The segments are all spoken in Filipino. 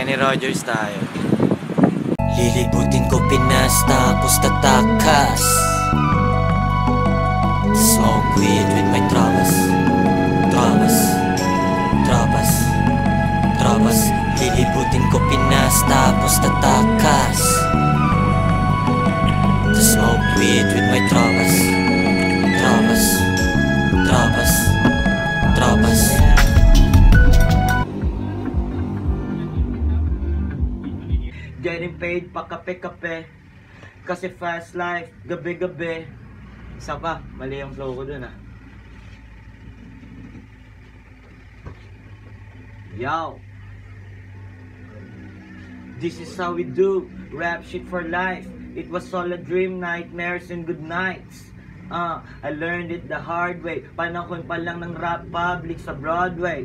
Kenny Rogers tayo. Lilibutin ko Pinas tapos tatakas. Smoke weed with my tropas. Lilibutin ko Pinas tapos tatakas. Smoke weed with my tropas. Getting paid pa kape-kape. Kasi fast life, gabi-gabi. Isa pa, mali yung flow ko dun ah. Yo! This is how we do rap shit for life. It was all a dream, nightmares and good nights. I learned it the hard way. Panahon pa lang ng rap public sa Broadway.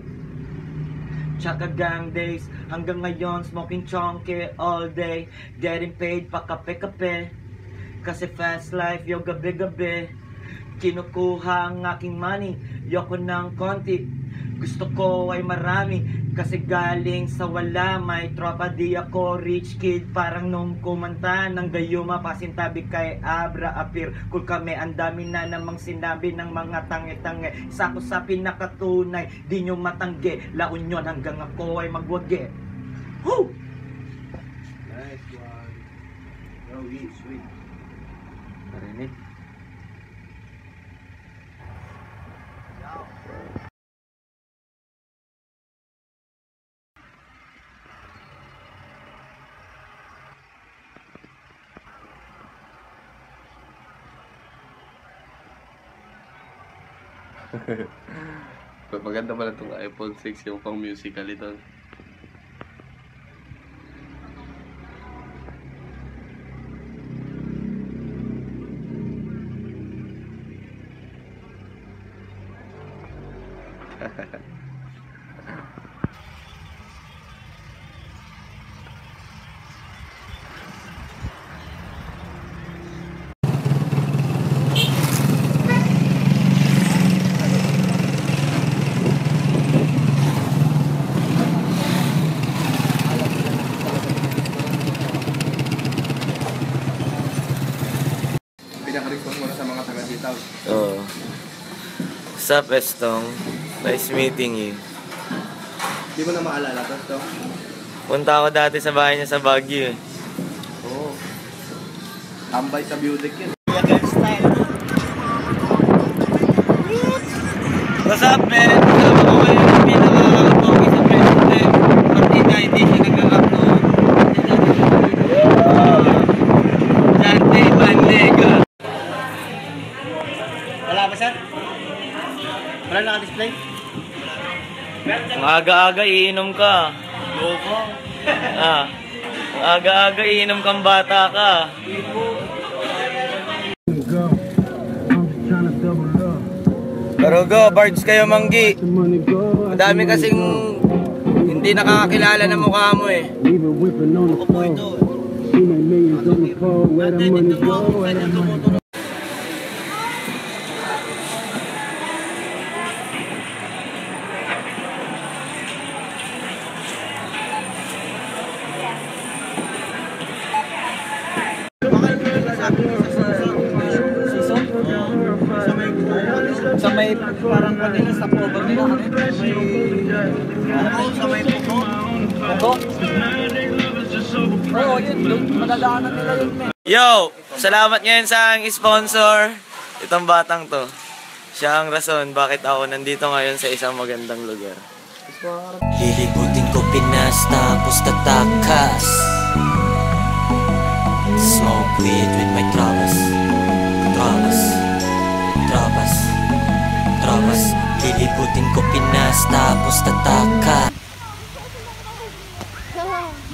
Tsaka gang days, hanggang ngayon smoking chonky all day. Getting paid pa kape-kape. Kasi fast life, yo gabi-gabi. Kinukuha ang aking money, yoko ng konti. Gusto ko ay marami, kasi galing sa wala. May tropa di ako, rich kid. Parang nung kumanta ng gayuma, pasintabi kay Abra Apir. Cool kami, ang dami na namang sinabi ng mga tangi-tangi. Isa ko sa pinakatunay, di nyo matanggi. La Union hanggang ako ay magwagi. Woo! Nice one. No, sweet. Parinig. Maganda pala itong iPhone 6 yung pang musical ito. Pinaka-response mo na sa mga taga-ditaw. Oo. What's up, Estong? Nice meeting you. Di mo na maalala to? Punta ako dati sa bahay niya sa Baguio eh. Oo. Tambay sa Budic yun. What's up, man? Kasama ko ngayon yung pinaka-pogi sa president. Partida, hindi siya nag-rap noon. Dante Bandega. Wala ba siya? Wala naka-display? Ang aga-aga iinom ka. Loko. Aga-aga iinom kang bata ka. Pero go, bards kayo, Manggi. Madami kasing hindi nakakakilala na mukha mo eh. Ako po ito. Dante, dito mo ako pwede tumutunog. Sa may parang kanina sa cover nila Sa may puko. Puko? Oo, yun. Madadaanan nila yun. Yo! Salamat ngayon sa ang sponsor. Itong batang to. Siya ang rason bakit ako nandito ngayon sa isang magandang lugar. Lilibutin ko Pinas tapos tatakas. Smoke weed with my tropas. Lilibutin ko Pinas tapos tatakas.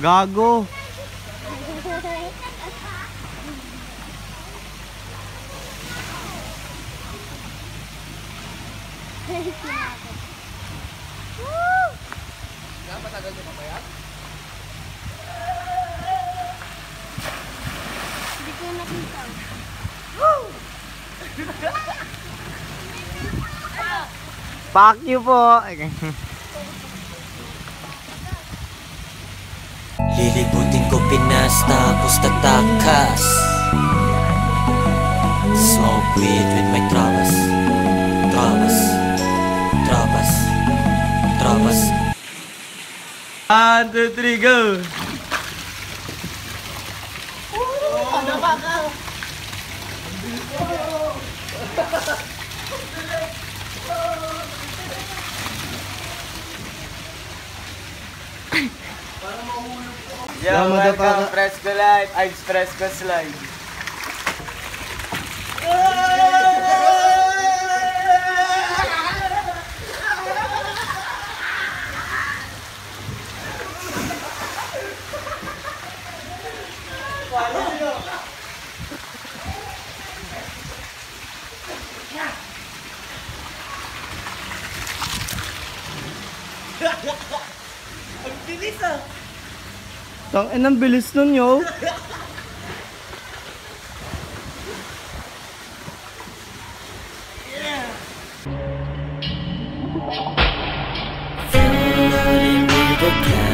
Gago. Matagal nyo pa ba yan? Hindi ko nakita. Fuck you po. Pinas tapos tatakas. Smoke weed with my tropas. Tropas, tropas, tropas. 1, 2, 3, go! Yo, welcome, Fresco Life. I'm Fresco Slide. Tang ang bilis nun, yo. Floating with the clouds.